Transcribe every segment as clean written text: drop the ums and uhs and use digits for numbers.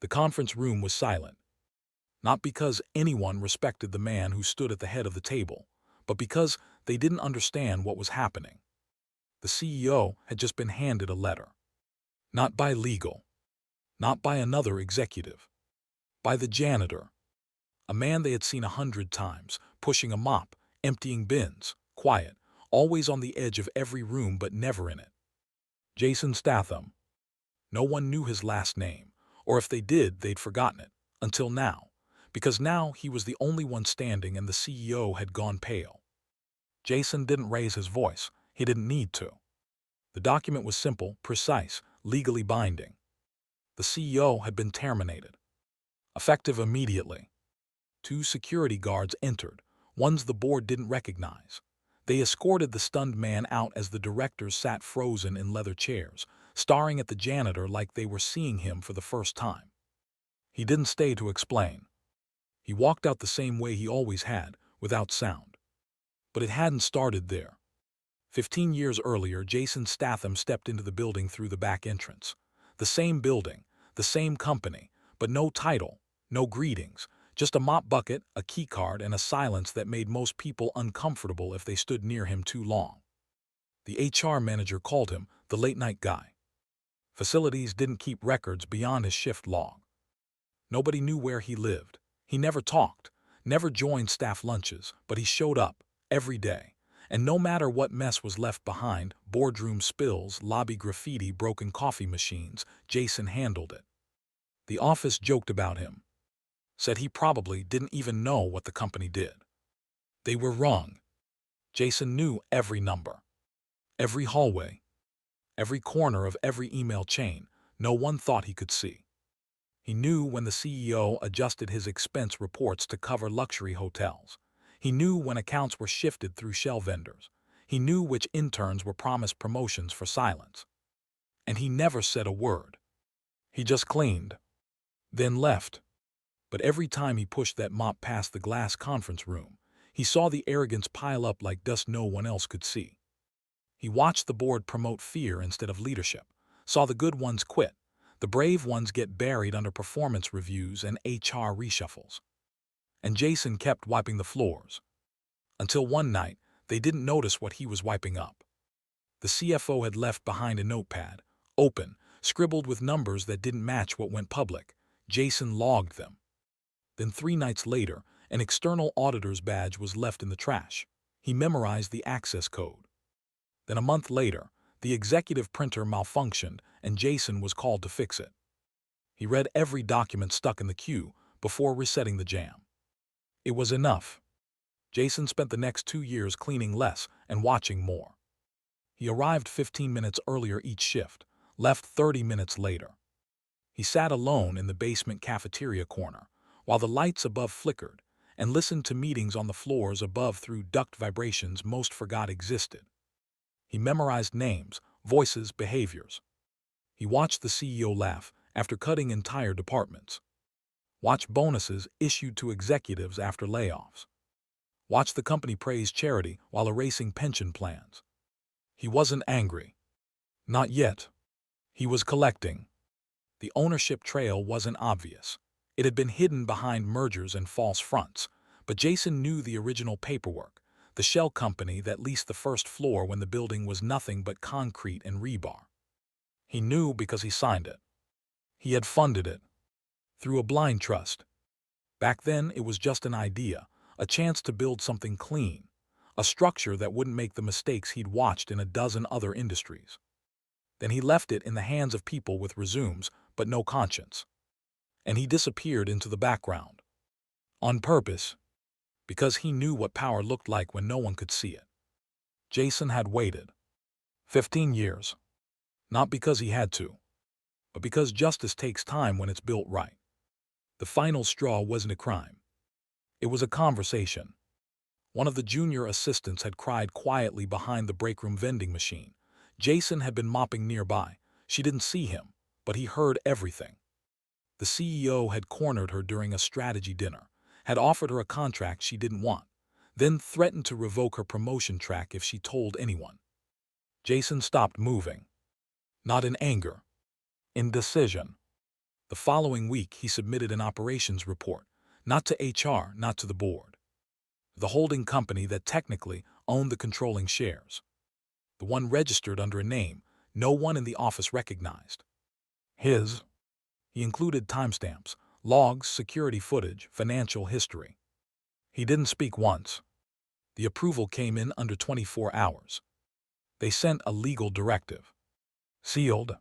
The conference room was silent, not because anyone respected the man who stood at the head of the table, but because they didn't understand what was happening. The CEO had just been handed a letter. Not by legal, not by another executive, by the janitor, a man they had seen 100 times, pushing a mop, emptying bins, quiet, always on the edge of every room but never in it. Jason Statham. No one knew his last name, or if they did, they'd forgotten it, until now, because now he was the only one standing and the CEO had gone pale. Jason didn't raise his voice. He didn't need to. The document was simple, precise, legally binding. The CEO had been terminated. Effective immediately. 2 security guards entered, ones the board didn't recognize. They escorted the stunned man out as the directors sat frozen in leather chairs, staring at the janitor like they were seeing him for the first time. He didn't stay to explain. He walked out the same way he always had, without sound. But it hadn't started there. 15 years earlier, Jason Statham stepped into the building through the back entrance. The same building, the same company, but no title, no greetings, just a mop bucket, a keycard, and a silence that made most people uncomfortable if they stood near him too long. The HR manager called him the late-night guy. Facilities didn't keep records beyond his shift log. Nobody knew where he lived. He never talked, never joined staff lunches, but he showed up, every day. And no matter what mess was left behind, boardroom spills, lobby graffiti, broken coffee machines, Jason handled it. The office joked about him. Said he probably didn't even know what the company did. They were wrong. Jason knew every number, every hallway, every corner of every email chain no one thought he could see. He knew when the CEO adjusted his expense reports to cover luxury hotels. He knew when accounts were shifted through shell vendors. He knew which interns were promised promotions for silence. And he never said a word. He just cleaned, then left. But every time he pushed that mop past the glass conference room, he saw the arrogance pile up like dust no one else could see. He watched the board promote fear instead of leadership, saw the good ones quit, the brave ones get buried under performance reviews and HR reshuffles. And Jason kept wiping the floors. Until one night, they didn't notice what he was wiping up. The CFO had left behind a notepad, open, scribbled with numbers that didn't match what went public. Jason logged them. Then 3 nights later, an external auditor's badge was left in the trash. He memorized the access code. Then a month later, the executive printer malfunctioned and Jason was called to fix it. He read every document stuck in the queue before resetting the jam. It was enough. Jason spent the next 2 years cleaning less and watching more. He arrived 15 minutes earlier each shift, left 30 minutes later. He sat alone in the basement cafeteria corner, while the lights above flickered, and listened to meetings on the floors above through duct vibrations most forgot existed. He memorized names, voices, behaviors. He watched the CEO laugh after cutting entire departments. Watched bonuses issued to executives after layoffs. Watched the company praise charity while erasing pension plans. He wasn't angry. Not yet. He was collecting. The ownership trail wasn't obvious. It had been hidden behind mergers and false fronts, but Jason knew the original paperwork, the shell company that leased the first floor when the building was nothing but concrete and rebar. He knew because he signed it. He had funded it. Through a blind trust. Back then, it was just an idea, a chance to build something clean, a structure that wouldn't make the mistakes he'd watched in a dozen other industries. Then he left it in the hands of people with resumes, but no conscience. And he disappeared into the background. On purpose. Because he knew what power looked like when no one could see it. Jason had waited 15 years. Not because he had to, but because justice takes time when it's built right. The final straw wasn't a crime. It was a conversation. One of the junior assistants had cried quietly behind the breakroom vending machine. Jason had been mopping nearby. She didn't see him, but he heard everything. The CEO had cornered her during a strategy dinner, had offered her a contract she didn't want, then threatened to revoke her promotion track if she told anyone. Jason stopped moving. Not in anger. In decision. The following week, he submitted an operations report, not to HR, not to the board. The holding company that technically owned the controlling shares. The one registered under a name no one in the office recognized. His. He included timestamps, logs, security footage, financial history. He didn't speak once. The approval came in under 24 hours. They sent a legal directive. Sealed.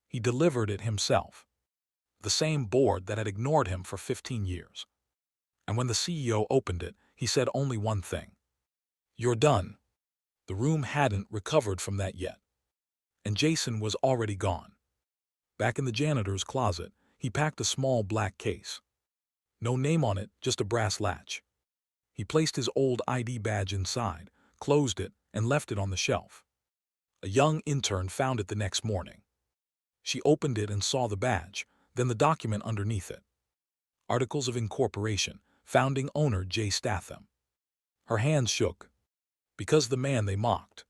He delivered it himself. The same board that had ignored him for 15 years. And when the CEO opened it, he said only one thing. "You're done." The room hadn't recovered from that yet. And Jason was already gone. Back in the janitor's closet, he packed a small black case. No name on it, just a brass latch. He placed his old ID badge inside, closed it, and left it on the shelf. A young intern found it the next morning. She opened it and saw the badge, then the document underneath it. Articles of Incorporation, founding owner J. Statham. Her hands shook. Because the man they mocked.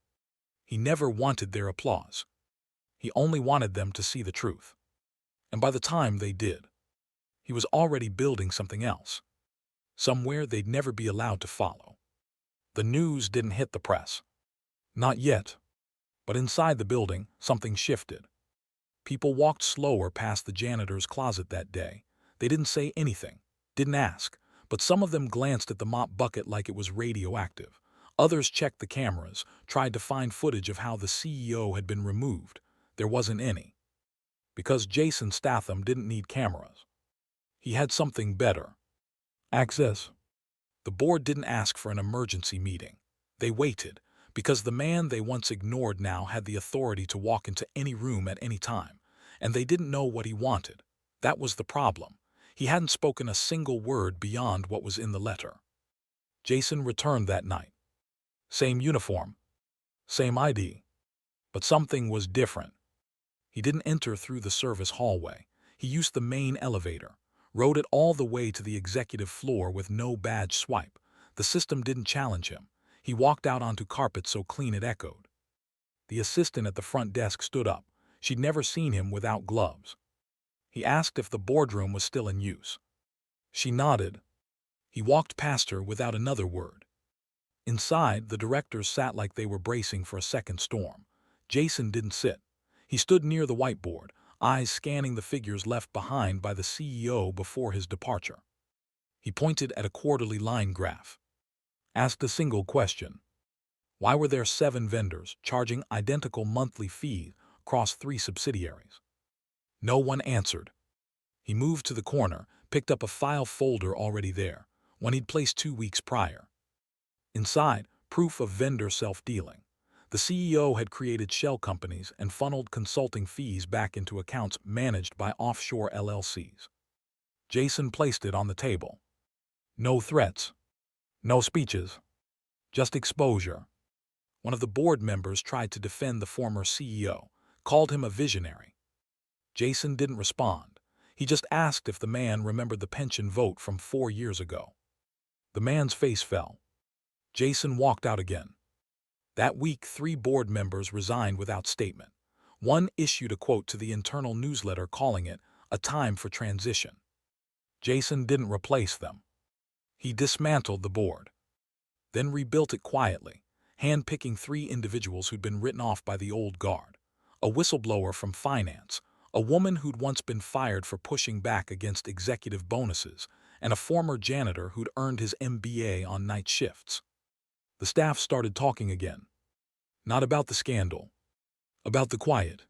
He never wanted their applause. He only wanted them to see the truth. And by the time they did, he was already building something else. Somewhere they'd never be allowed to follow. The news didn't hit the press. Not yet. But inside the building, something shifted. People walked slower past the janitor's closet that day. They didn't say anything, didn't ask, but some of them glanced at the mop bucket like it was radioactive. Others checked the cameras, tried to find footage of how the CEO had been removed. There wasn't any. Because Jason Statham didn't need cameras. He had something better. Access. The board didn't ask for an emergency meeting. They waited, because the man they once ignored now had the authority to walk into any room at any time, and they didn't know what he wanted. That was the problem. He hadn't spoken a single word beyond what was in the letter. Jason returned that night. Same uniform, same ID, but something was different. He didn't enter through the service hallway. He used the main elevator, rode it all the way to the executive floor with no badge swipe. The system didn't challenge him. He walked out onto carpet so clean it echoed. The assistant at the front desk stood up. She'd never seen him without gloves. He asked if the boardroom was still in use. She nodded. He walked past her without another word. Inside, the directors sat like they were bracing for a second storm. Jason didn't sit. He stood near the whiteboard, eyes scanning the figures left behind by the CEO before his departure. He pointed at a quarterly line graph. Asked a single question. Why were there 7 vendors charging identical monthly fees across 3 subsidiaries? No one answered. He moved to the corner, picked up a file folder already there, one he'd placed 2 weeks prior. Inside, proof of vendor self-dealing. The CEO had created shell companies and funneled consulting fees back into accounts managed by offshore LLCs. Jason placed it on the table. No threats. No speeches. Just exposure. One of the board members tried to defend the former CEO, called him a visionary. Jason didn't respond. He just asked if the man remembered the pension vote from 4 years ago. The man's face fell. Jason walked out again. That week, 3 board members resigned without statement. One issued a quote to the internal newsletter calling it a time for transition. Jason didn't replace them. He dismantled the board. Then rebuilt it quietly, handpicking 3 individuals who'd been written off by the old guard. A whistleblower from finance, a woman who'd once been fired for pushing back against executive bonuses, and a former janitor who'd earned his MBA on night shifts. The staff started talking again. Not about the scandal. About the quiet.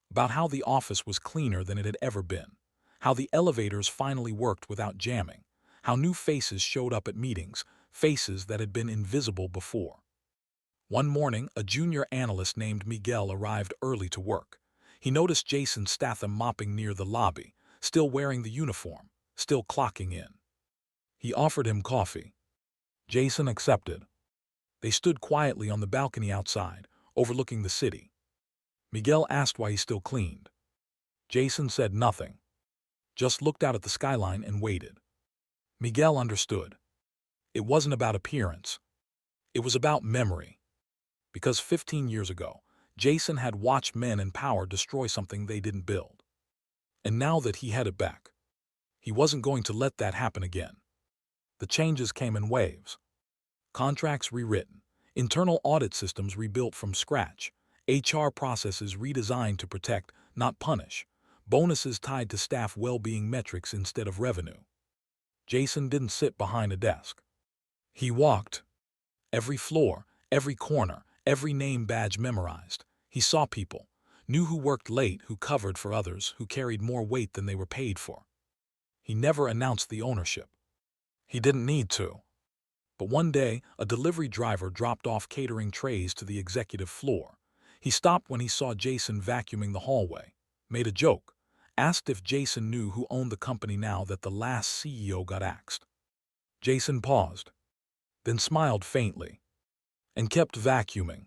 About how the office was cleaner than it had ever been. How the elevators finally worked without jamming. How new faces showed up at meetings, faces that had been invisible before. One morning, a junior analyst named Miguel arrived early to work. He noticed Jason Statham mopping near the lobby, still wearing the uniform, still clocking in. He offered him coffee. Jason accepted. They stood quietly on the balcony outside, overlooking the city. Miguel asked why he still cleaned. Jason said nothing. Just looked out at the skyline and waited. Miguel understood. It wasn't about appearance. It was about memory. Because 15 years ago, Jason had watched men in power destroy something they didn't build. And now that he had it back, he wasn't going to let that happen again. The changes came in waves. Contracts rewritten, internal audit systems rebuilt from scratch, HR processes redesigned to protect, not punish, bonuses tied to staff well-being metrics instead of revenue. Jason didn't sit behind a desk. He walked. Every floor, every corner, every name badge memorized. He saw people, knew who worked late, who covered for others, who carried more weight than they were paid for. He never announced the ownership. He didn't need to. But one day, a delivery driver dropped off catering trays to the executive floor. He stopped when he saw Jason vacuuming the hallway, made a joke, asked if Jason knew who owned the company now that the last CEO got axed. Jason paused, then smiled faintly, and kept vacuuming.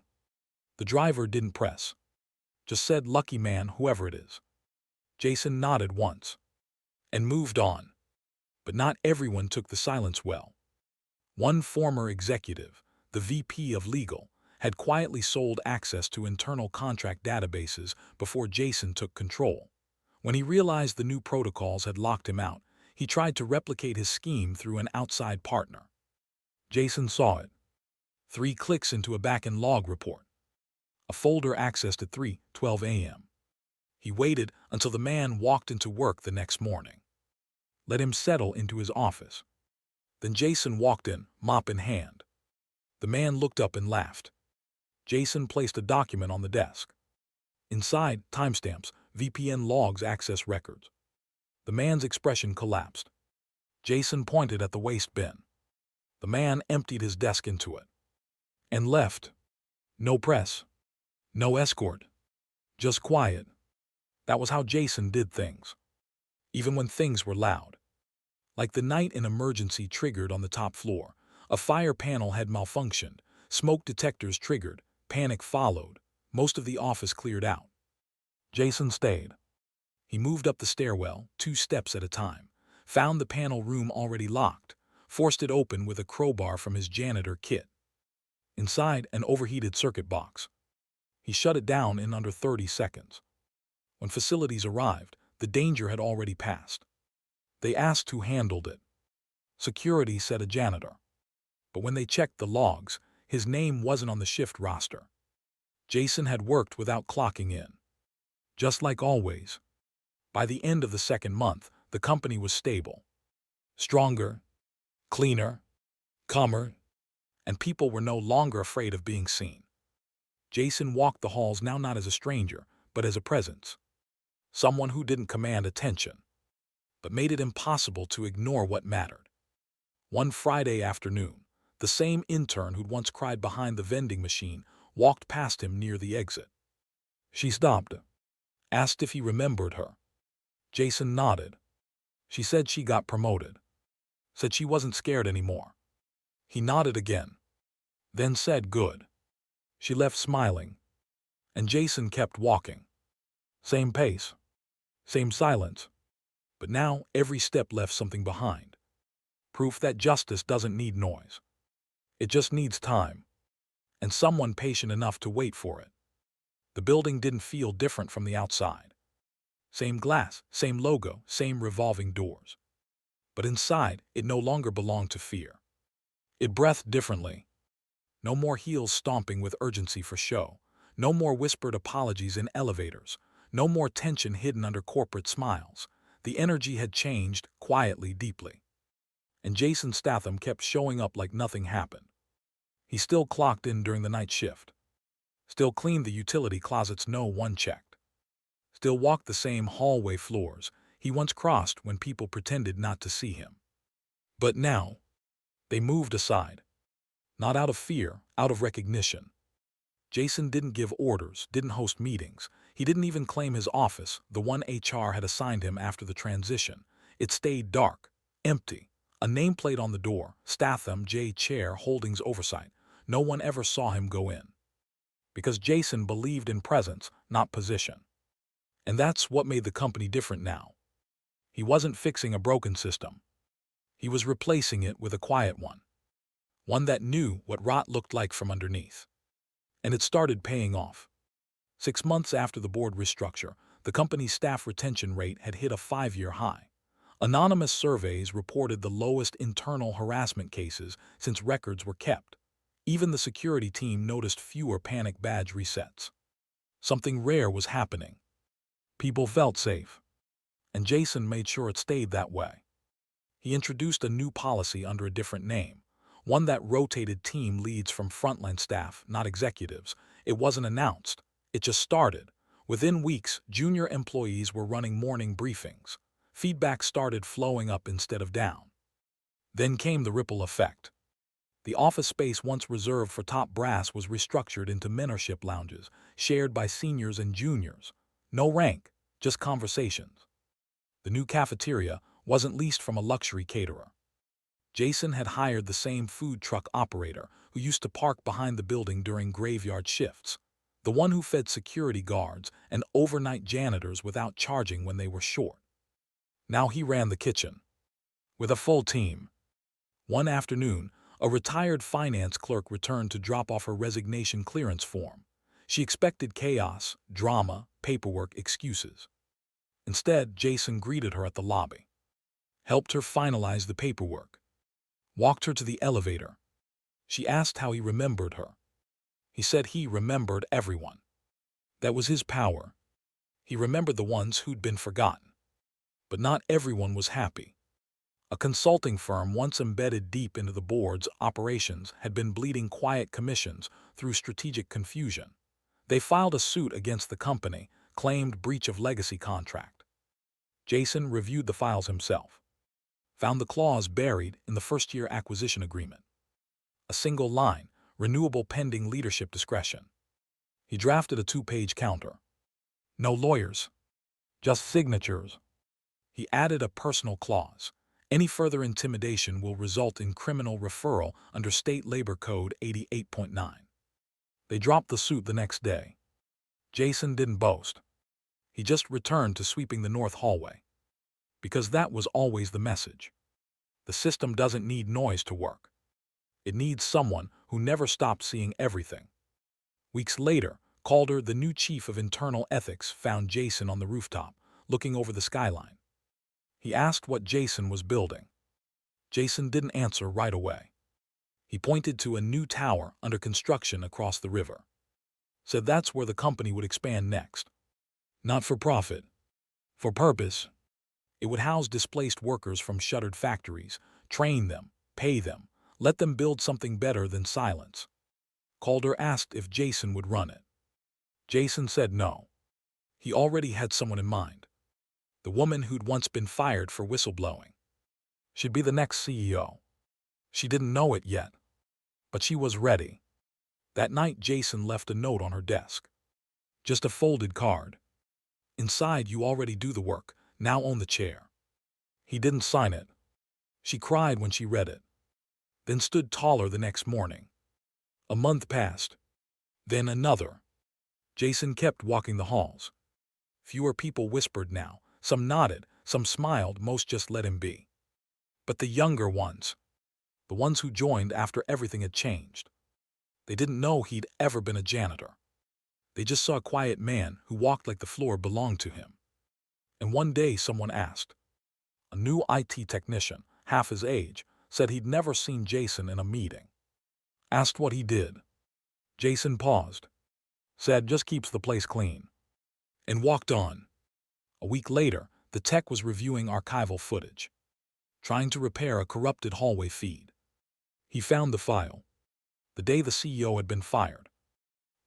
The driver didn't press, just said, "Lucky man, whoever it is." Jason nodded once, and moved on. But not everyone took the silence well. One former executive, the VP of Legal, had quietly sold access to internal contract databases before Jason took control. When he realized the new protocols had locked him out, he tried to replicate his scheme through an outside partner. Jason saw it. 3 clicks into a back-end log report. A folder accessed at 3:12 a.m. He waited until the man walked into work the next morning. Let him settle into his office. Then Jason walked in, mop in hand. The man looked up and laughed. Jason placed a document on the desk. Inside, timestamps, VPN logs, access records. The man's expression collapsed. Jason pointed at the waste bin. The man emptied his desk into it and left. No press, no escort, just quiet. That was how Jason did things, even when things were loud. Like the night an emergency triggered on the top floor. A fire panel had malfunctioned, smoke detectors triggered, panic followed, most of the office cleared out. Jason stayed. He moved up the stairwell, 2 steps at a time, found the panel room already locked, forced it open with a crowbar from his janitor kit. Inside, an overheated circuit box. He shut it down in under 30 seconds. When facilities arrived, the danger had already passed. They asked who handled it. Security said a janitor. But when they checked the logs, his name wasn't on the shift roster. Jason had worked without clocking in. Just like always. By the end of the 2nd month, the company was stable. Stronger, cleaner, calmer, and people were no longer afraid of being seen. Jason walked the halls now not as a stranger, but as a presence. Someone who didn't command attention, but made it impossible to ignore what mattered. One Friday afternoon, the same intern who'd once cried behind the vending machine walked past him near the exit. She stopped, asked if he remembered her. Jason nodded. She said she got promoted. Said she wasn't scared anymore. He nodded again, then said good. She left smiling, and Jason kept walking. Same pace, same silence. But now every step left something behind. Proof that justice doesn't need noise. It just needs time, and someone patient enough to wait for it. The building didn't feel different from the outside. Same glass, same logo, same revolving doors. But inside, it no longer belonged to fear. It breathed differently. No more heels stomping with urgency for show. No more whispered apologies in elevators. No more tension hidden under corporate smiles. The energy had changed, quietly, deeply. And Jason Statham kept showing up like nothing happened. He still clocked in during the night shift. Still cleaned the utility closets no one checked. Still walked the same hallway floors he once crossed when people pretended not to see him. But now, they moved aside. Not out of fear, out of recognition. Jason didn't give orders, didn't host meetings. He didn't even claim his office, the one HR had assigned him after the transition. It stayed dark, empty. A nameplate on the door, Statham J. Chair Holdings Oversight. No one ever saw him go in. Because Jason believed in presence, not position. And that's what made the company different now. He wasn't fixing a broken system. He was replacing it with a quiet one. One that knew what rot looked like from underneath. And it started paying off. 6 months after the board restructure, The company's staff retention rate had hit a 5-year high. Anonymous surveys reported the lowest internal harassment cases since records were kept. Even the security team noticed fewer panic badge resets. Something rare was happening. People felt safe. And Jason made sure it stayed that way. He introduced a new policy under a different name, one that rotated team leads from frontline staff, not executives. It wasn't announced. It just started. Within weeks, junior employees were running morning briefings. Feedback started flowing up instead of down. Then came the ripple effect. The office space once reserved for top brass was restructured into mentorship lounges, shared by seniors and juniors. No rank, just conversations. The new cafeteria wasn't leased from a luxury caterer. Jason had hired the same food truck operator who used to park behind the building during graveyard shifts, the one who fed security guards and overnight janitors without charging when they were short. Now he ran the kitchen. With a full team. One afternoon, a retired finance clerk returned to drop off her resignation clearance form. She expected chaos, drama, paperwork, excuses. Instead, Jason greeted her at the lobby, helped her finalize the paperwork, walked her to the elevator. She asked how he remembered her. He said he remembered everyone. That was his power. He remembered the ones who'd been forgotten. But not everyone was happy. A consulting firm once embedded deep into the board's operations had been bleeding quiet commissions through strategic confusion. They filed a suit against the company, claimed breach of legacy contract. Jason reviewed the files himself, found the clause buried in the first-year acquisition agreement. A single line, renewable pending leadership discretion. He drafted a 2-page counter. No lawyers, just signatures. He added a personal clause. Any further intimidation will result in criminal referral under State Labor Code 88.9. They dropped the suit the next day. Jason didn't boast. He just returned to sweeping the north hallway. Because that was always the message. The system doesn't need noise to work. It needs someone who never stops seeing everything. Weeks later, Calder, the new chief of internal ethics, found Jason on the rooftop, looking over the skyline. He asked what Jason was building. Jason didn't answer right away. He pointed to a new tower under construction across the river. Said that's where the company would expand next. Not for profit. For purpose. It would house displaced workers from shuttered factories, train them, pay them, let them build something better than silence. Calder asked if Jason would run it. Jason said no. He already had someone in mind. The woman who'd once been fired for whistleblowing. She'd be the next CEO. She didn't know it yet, but she was ready. That night, Jason left a note on her desk. Just a folded card. Inside, you already do the work, now own the chair. He didn't sign it. She cried when she read it, then stood taller the next morning. A month passed. Then another. Jason kept walking the halls. Fewer people whispered now. Some nodded, some smiled, most just let him be. But the younger ones, the ones who joined after everything had changed, they didn't know he'd ever been a janitor. They just saw a quiet man who walked like the floor belonged to him. And one day someone asked. A new IT technician, half his age, said he'd never seen Jason in a meeting. Asked what he did. Jason paused, said just keeps the place clean, and walked on. A week later, the tech was reviewing archival footage, trying to repair a corrupted hallway feed. He found the file. The day the CEO had been fired.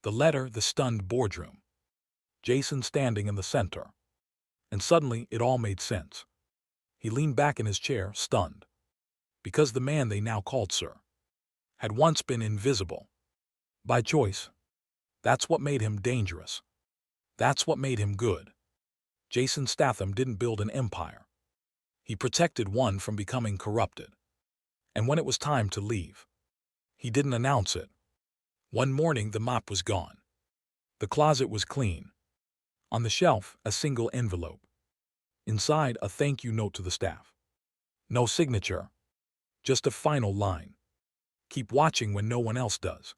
The letter, the stunned boardroom. Jason standing in the center. And suddenly, it all made sense. He leaned back in his chair, stunned. Because the man they now called Sir had once been invisible. By choice. That's what made him dangerous. That's what made him good. Jason Statham didn't build an empire. He protected one from becoming corrupted. And when it was time to leave, he didn't announce it. One morning, the mop was gone. The closet was clean. On the shelf, a single envelope. Inside, a thank you note to the staff. No signature. Just a final line. Keep watching when no one else does.